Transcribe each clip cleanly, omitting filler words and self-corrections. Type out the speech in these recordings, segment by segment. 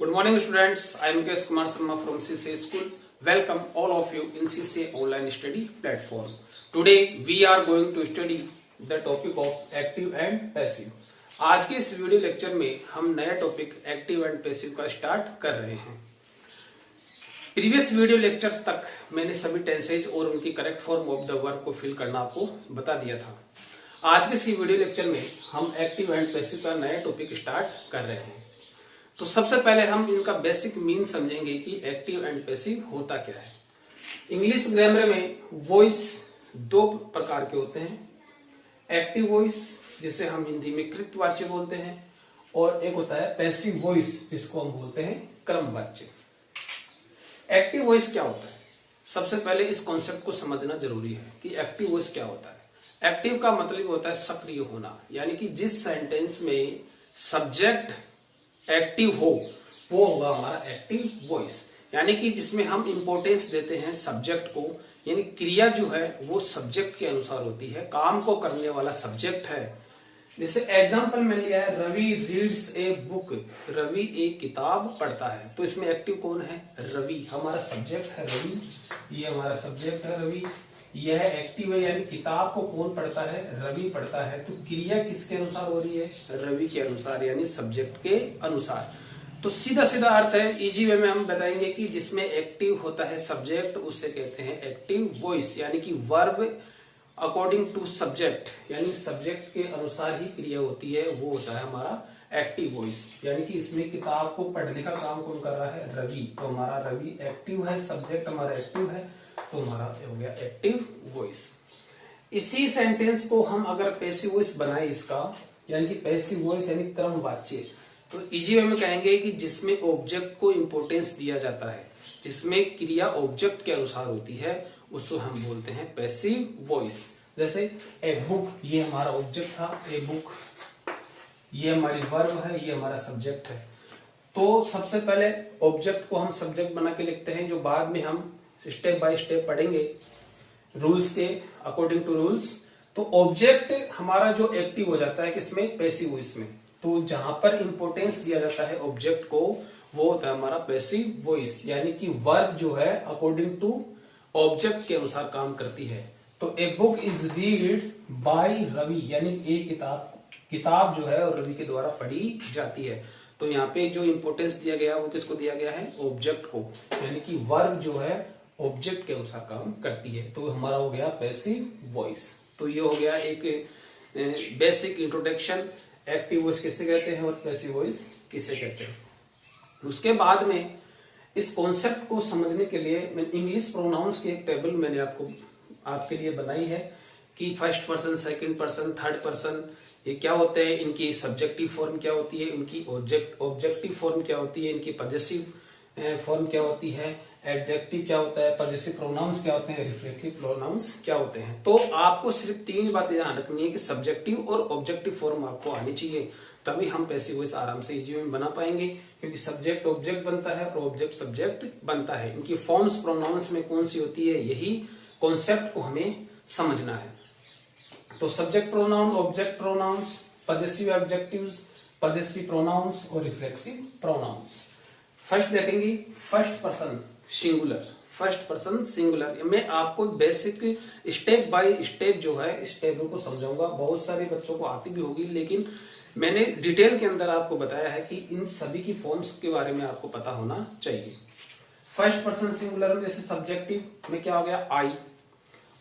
Good morning students, I am K.S. Kumar Sharma from CCA School. Welcome all of you in CCA online study platform. Today we are going to study the topic of active and passive. आज के इस video lecture में हम नया topic active and passive का start कर रहे हैं। प्रीवियस वीडियो लेक्चर्स तक मैंने सभी टेंसेज और उनकी correct form of the verb को फिल करना आपको बता दिया था। आज के इस वीडियो लेक्चर में हम एक्टिव एंड पैसिव का नया टॉपिक स्टार्ट कर रहे हैं। तो सबसे पहले हम इनका बेसिक मीन समझेंगे कि एक्टिव एंड पैसिव होता क्या है। इंग्लिश ग्रामर में वॉइस दो प्रकार के होते हैं, एक्टिव वॉइस जिसे हम हिंदी में कृतवाच्य बोलते हैं, और एक होता है पैसिव वॉइस जिसको हम बोलते हैं क्रमवाच्य। एक्टिव वॉइस क्या होता है, सबसे पहले इस कॉन्सेप्ट को समझना जरूरी है कि एक्टिव वॉइस क्या होता है। एक्टिव का मतलब होता है सक्रिय होना, यानी कि जिस सेंटेंस में सब्जेक्ट एक्टिव हो वो होगा हमारा एक्टिव वॉइस, यानी कि जिसमें हम इंपॉर्टेंस देते हैं सब्जेक्ट को, यानी क्रिया जो है वो सब्जेक्ट के अनुसार होती है, काम को करने वाला सब्जेक्ट है। जैसे एग्जांपल में लिया है Ravi reads a book, Ravi एक किताब पढ़ता है, तो इसमें एक्टिव कौन है, रवि, हमारा सब्जेक्ट है रवि, ये हमारा सब्जेक्ट है रवि, यह एक्टिव है, यानी किताब को कौन पढ़ता है, रवि पढ़ता है। तो क्रिया किसके अनुसार हो रही है, रवि के अनुसार, यानी सब्जेक्ट के अनुसार। तो सीधा सीधा अर्थ है, इजी वे में हम बताएंगे कि जिसमें एक्टिव होता है सब्जेक्ट उसे कहते हैं एक्टिव वॉइस, यानी कि वर्ब अकॉर्डिंग टू सब्जेक्ट, यानी सब्जेक्ट के अनुसार ही क्रिया होती है, वो होता है हमारा एक्टिव वॉइस। यानी कि इसमें किताब को पढ़ने का काम कौन कर रहा है, रवि, तो हमारा रवि एक्टिव है, सब्जेक्ट हमारा एक्टिव है, तो हमारा हो गया एक्टिव वॉइस। इसी सेंटेंस को हम अगर पैसिव वॉइस बनाए इसका, यानी कि पैसिव वॉइस यानी क्रमवाच्य, तो इजी वे में कहेंगे कि जिसमें ऑब्जेक्ट को इंपॉर्टेंस दिया जाता है, जिसमें क्रिया ऑब्जेक्ट के अनुसार होती है, उसको हम बोलते हैं पैसिव वॉइस। जैसे ए बुक, ये हमारा ऑब्जेक्ट था, ए बुक, ये हमारी वर्ब है, ये हमारा सब्जेक्ट है। तो सबसे पहले ऑब्जेक्ट को हम सब्जेक्ट बना के लिखते हैं, जो बाद में हम स्टेप बाय स्टेप पढ़ेंगे रूल्स के अकॉर्डिंग टू रूल्स। तो ऑब्जेक्ट हमारा जो एक्टिव हो जाता है किसमें, पैसिव वॉइस में। तो जहां पर इंपॉर्टेंस दिया जाता है ऑब्जेक्ट को, वो होता है हमारा पैसिव वॉइस, यानी कि वर्ब जो है अकॉर्डिंग टू ऑब्जेक्ट के अनुसार काम करती है। तो a book is read by Ravi, यानी एक किताब जो है रवि के द्वारा पढ़ी जाती है। तो यहाँ पे जो इंपॉर्टेंस दिया गया वो किसको दिया गया है, ऑब्जेक्ट को, यानी कि वर्ब जो है ऑब्जेक्ट के अनुसार काम करती है। तो हमारा हो गया पैसिव वॉइस। तो ये हो गया एक बेसिक इंट्रोडक्शन, एक्टिव वॉइस किसे कहते हैं और पैसिव वॉइस किसे कहते हैं। उसके बाद में इस कॉन्सेप्ट को समझने के लिए मैं इंग्लिश प्रोनाउंस की एक टेबल मैंने आपके लिए बनाई है कि first person, second person, third person ये क्या होते हैं, इनकी सब्जेक्टिव फॉर्म क्या होती है, इनकी ऑब्जेक्टिव फॉर्म क्या होती है, इनकी पॉजेसिव फॉर्म क्या होती है, एडजेक्टिव क्या होता है, पॉजेसिव प्रोनाउंस क्या होते हैं, रिफ्लेक्टिव प्रोनाउंस क्या होते हैं। तो आपको सिर्फ तीन बातें ध्यान रखनी है कि सब्जेक्टिव और ऑब्जेक्टिव फॉर्म आपको आनी चाहिए, तभी हम पैसिव वॉइस आराम से इजी में बना पाएंगे, क्योंकि सब्जेक्ट ऑब्जेक्ट बनता है और ऑब्जेक्ट सब्जेक्ट बनता है। इनकी फॉर्म्स प्रोनाउंस में कौन सी होती है, यही कॉन्सेप्ट को हमें समझना है। तो subject pronoun, object pronouns, possessive adjectives, possessive pronouns और रिफ्लेक्सिव प्रोनाउंस। फर्स्ट देखेंगे first person singular, first person singular में आपको बेसिक स्टेप बाय स्टेप जो है इस टेबल को समझाऊंगा। बहुत सारे बच्चों को आती भी होगी, लेकिन मैंने डिटेल के अंदर आपको बताया है कि इन सभी की फॉर्म्स के बारे में आपको पता होना चाहिए। फर्स्ट पर्सन सिंगुलर में जैसे सब्जेक्टिव में क्या हो गया, आई,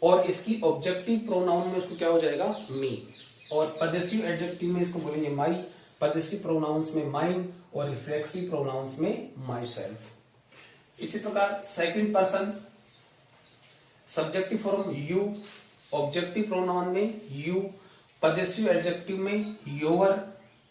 और इसकी ऑब्जेक्टिव प्रोनाउन में इसको क्या हो जाएगा, मी, और पॉजेसिव एडजेक्टिव में इसको बोलेंगे माई, पॉजेसिव प्रोनाउंस में माइन, और रिफ्लेक्सिव प्रोनाउंस में माई सेल्फ। इसी प्रकार second person subjective form you, objective pronoun में यू, पॉजेसिव एडजेक्टिव में योर,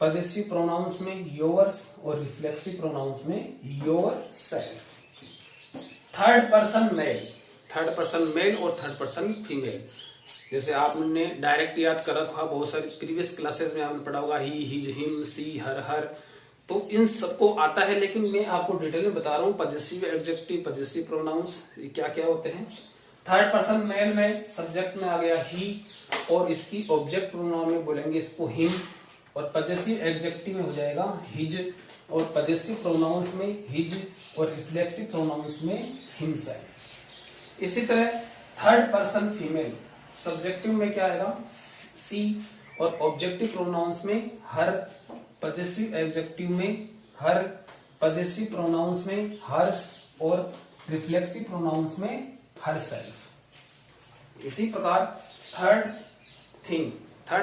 पॉजेसिव प्रोनाउंस में योर्स, और रिफ्लेक्सिव प्रोनाउंस में yourself. Third person male, third person male और थर्ड पर्सन फीमेल। जैसे आपने डायरेक्ट याद कर रखा, बहुत सारी प्रीवियस क्लासेस में आपने पढ़ा होगा ही, हिज, हिम, सी, हर, तो इन सबको आता है, लेकिन मैं आपको डिटेल में बता रहा हूँ पॉजेसिव एडजेक्टिव, पॉजेसिव प्रोनाउंस क्या क्या होते हैं। थर्ड पर्सन मेल में सब्जेक्ट में आ गया ही, और इसकी ऑब्जेक्ट प्रोनाउन में बोलेंगे इसको हिम, और पॉजेसिव एडजेक्टिव में हो जाएगा हिज, और पजेसिव प्रोनाउंस में हिज और रिफ्लेक्सिव प्रोनाउंस में हिमसेल्फ। इसी तरह थर्ड पर्सन फीमेल सब्जेक्टिव में क्या आएगा सी और ऑब्जेक्टिव प्रोनाउंस में हर, पजेसिव एडजेक्टिव में हर, पजेसिव प्रोनाउंस में हर्स और रिफ्लेक्सिव प्रोनाउंस में हरसेल्फ। इसी प्रकार थर्ड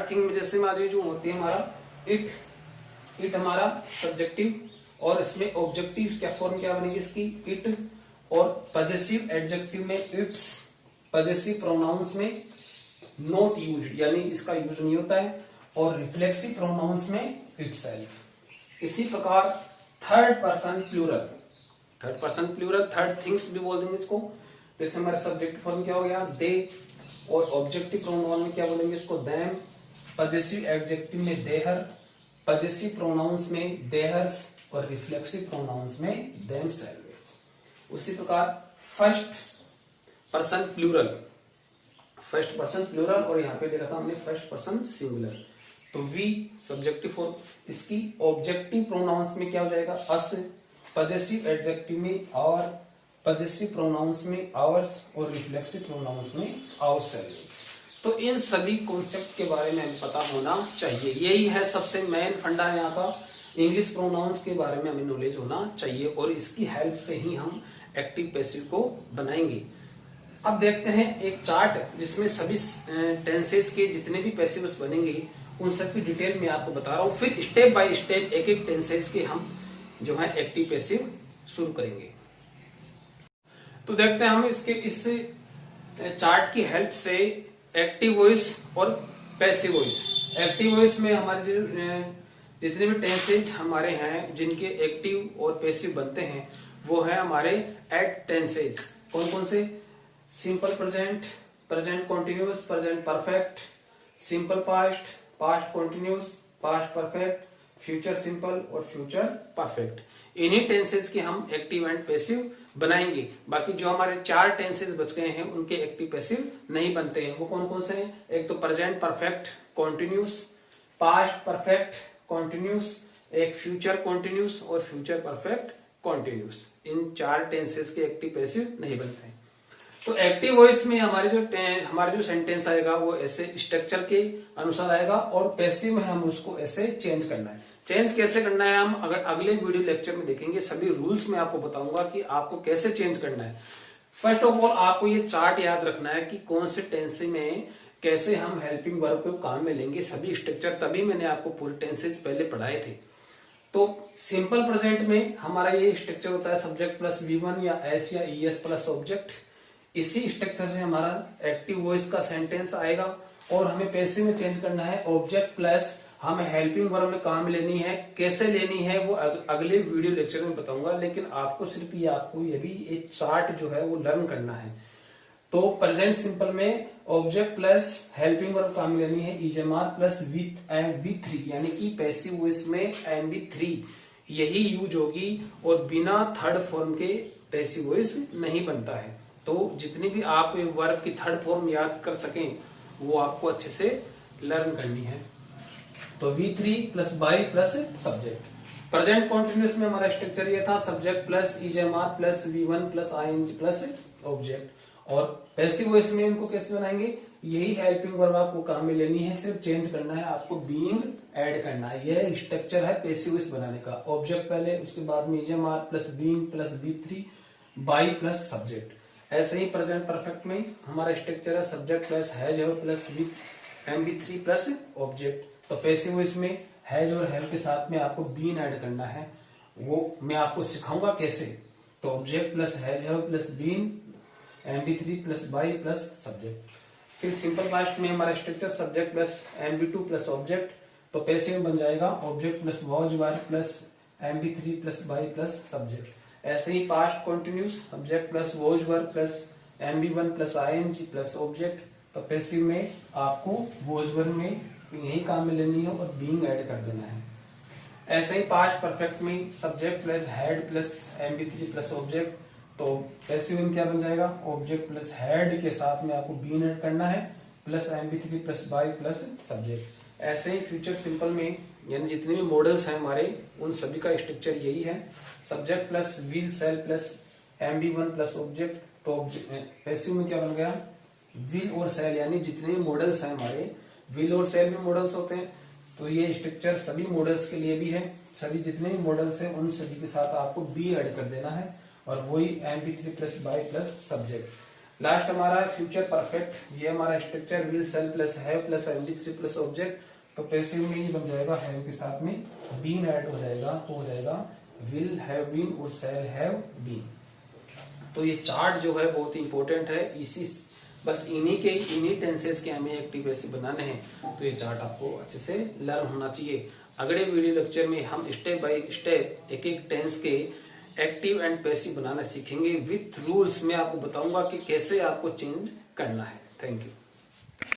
थिंग में जैसे हमारी जो होती है हमारा इट हमारा सब्जेक्टिव और इसमें ऑब्जेक्टिव क्या फॉर्म क्या बनेगी इसकी इट, और पजेसिव एडजेक्टिव में इट्स, पजेसिव प्रोनाउंस में नॉट यूज्ड यानी इसका यूज नहीं होता है, और रिफ्लेक्सिव प्रोनाउंस में इटसेल्फ। इसी प्रकार third person plural third things भी बोल देंगे इसको। जैसे हमारे सब्जेक्ट फॉर्म क्या हो गया दे, और ऑब्जेक्टिव प्रोनाउन में क्या बोलेंगे इसको देम, पजेसिव एडजेक्टिव में देहर, पजेसिव प्रोनाउंस में देहर्स और रिफ्लेक्सिव प्रोनाउंस में देमसेल्फ। उसी प्रकार फर्स्ट पर्सन प्लूरल और यहाँ पे देखा था हमने फर्स्ट पर्सन सिंगुलर। तो वी सब्जेक्टिव फॉर्म, इसकी ऑब्जेक्टिव प्रोनाउंस में क्या हो जाएगा अस, पजेसिव एडजेक्टिव में आवर, पजेसिव प्रोनाउंस में आवर्स और रिफ्लेक्सिव प्रोनाउंस में आवरसेल्व्स। तो इन सभी कॉन्सेप्ट के बारे में हमें पता होना चाहिए। यही है सबसे मेन फंडा यहाँ का। इंग्लिश प्रोनाउंस के बारे में हमें नॉलेज होना चाहिए और इसकी हेल्प से ही हम एक्टिव पैसिव को बनाएंगे। अब देखते हैं एक चार्ट जिसमें सभी टेंसेज के जितने भी पैसिव्स बनेंगे उन सब की डिटेल में आपको बता रहा हूं, फिर स्टेप बाय स्टेप एक एक टेंसेज के हम जो है एक्टिव पैसिव शुरू करेंगे। तो देखते हैं हम इसके इस चार्ट की हेल्प से एक्टिव वॉइस और पैसिव वॉइस। एक्टिव वॉइस में हमारे जो जितने भी टेंसेज हमारे हैं जिनके एक्टिव और पैसिव बनते हैं वो है हमारे एट टेंसेज। कौन कौन से? Simple present, present continuous, present perfect, simple past, past continuous, past perfect, future simple और फ्यूचर परफेक्ट। इन्हीं टेंसेज के हम एक्टिव एंड पैसिव बनाएंगे। बाकी जो हमारे 4 टेंसेज बच गए हैं उनके एक्टिव पैसिव नहीं बनते हैं। वो कौन कौन से हैं? एक तो present perfect continuous, past perfect continuous, एक फ्यूचर कॉन्टिन्यूस और फ्यूचर परफेक्ट कॉन्टिन्यूस। इन 4 टेंसेज के एक्टिव पैसिव नहीं बनते हैं। तो एक्टिव वॉइस में हमारे जो सेंटेंस आएगा वो ऐसे स्ट्रक्चर के अनुसार आएगा और पैसिव में हम उसको ऐसे चेंज करना है। चेंज कैसे करना है हम अगर अगले वीडियो लेक्चर में देखेंगे। सभी रूल्स में आपको बताऊंगा कि आपको कैसे चेंज करना है। फर्स्ट ऑफ ऑल आपको ये चार्ट याद रखना है कि कौन से टेंस में कैसे हम हेल्पिंग वर्ब को काम में लेंगे। सभी स्ट्रक्चर तभी मैंने आपको पूरे टेंसेज पहले पढ़ाए थे। तो सिंपल प्रेजेंट में हमारा ये स्ट्रक्चर होता है सब्जेक्ट प्लस V1 या S या ES प्लस ऑब्जेक्ट। इसी स्ट्रक्चर से हमारा एक्टिव वॉइस का सेंटेंस आएगा और हमें पैसिव में चेंज करना है ऑब्जेक्ट प्लस हमें हेल्पिंग वर्ब में काम लेनी है। कैसे लेनी है वो अगले वीडियो लेक्चर में बताऊंगा, लेकिन आपको सिर्फ ये भी एक चार्ट जो है वो लर्न करना है। तो प्रेजेंट सिंपल में ऑब्जेक्ट प्लस हेल्पिंग वर्ब काम लेनी है EMR प्लस V3 यानी कि पैसिव वॉइस में MV3 यही यूज होगी और बिना थर्ड फॉर्म के पैसिव वॉइस नहीं बनता है। तो जितनी भी आप वर्ब की थर्ड फॉर्म याद कर सकें वो आपको अच्छे से लर्न करनी है। तो V3 plus by plus subject. Present continuous में हमारा स्ट्रक्चर ये था subject plus EMR plus V1 plus ING plus object. और पैसिव वॉइस में इनको कैसे बनाएंगे? यही हेल्पिंग वर्ब आपको काम में लेनी है, सिर्फ चेंज करना है, आपको बीइंग ऐड करना है। यह स्ट्रक्चर है पैसिव वॉइस बनाने का। ऑब्जेक्ट पहले, उसके बाद में EMR plus being plus V3 by plus subject. ऐसे ही प्रेजेंट परफेक्ट में हमारा स्ट्रक्चर है सब्जेक्ट प्लस हैज और प्लस MV3 प्लस ऑब्जेक्ट। तो पैसिव वॉइस में हैज और हैव के साथ में आपको बीन ऐड करना है, वो मैं आपको सिखाऊंगा कैसे। तो object plus has have plus been MV3 plus by plus subject. फिर सिंपल पास्ट में हमारा structure subject plus MV2 plus object. तो पैसिव बन जाएगा object plus was were plus MV3 plus by plus subject. ऐसे ही past continuous subject plus was were plus MV1 plus ING plus object. तो passive में आपको वॉज वर में यही काम में लेनी है और बीइंग ऐड कर देना है। ऐसे ही पास्ट परफेक्ट में subject plus had plus MV3 plus object. तो पैसिव में क्या बन जाएगा? ऑब्जेक्ट प्लस हैड के साथ में आपको बीइंग ऐड करना है plus MV3 plus by plus subject. ऐसे ही फ्यूचर सिंपल में यानी जितने भी मॉडल्स हैं हमारे उन सभी का स्ट्रक्चर यही है, subject plus will sell plus MB1 plus object. तो पैसिव में क्या बन गया, विल और सेल, यानी जितने भी मॉडल्स हैं हमारे, विल और सेल भी मॉडल्स होते हैं। तो ये स्ट्रक्चर सभी मॉडल्स के लिए भी है, सभी जितने भी मॉडल्स हैं उन सभी के साथ आपको बी ऐड कर देना है, और वही MB3 plus by plus subject. Last हमारा फ्यूचर परफेक्ट, ये हमारा structure will sell plus have plus MB3 plus object. तो पैसिव में ही बन जाएगा हैव के साथ में बीन ऐड हो जाएगा, तो हो जाएगा विल हैव बीन और सेल हैव बीन। तो ये चार्ट जो है बहुत ही इंपॉर्टेंट है, इसी बस इन्हीं टेंसेस के हमें एक्टिव पैसिव बनाने हैं। तो ये चार्ट आपको अच्छे से लर्न होना चाहिए। अगले वीडियो लेक्चर में हम स्टेप बाय स्टेप एक एक टेंस के एक्टिव एंड पैसिव बनाना सीखेंगे विथ रूल्स। मैं आपको बताऊंगा कि कैसे आपको चेंज करना है। Thank you.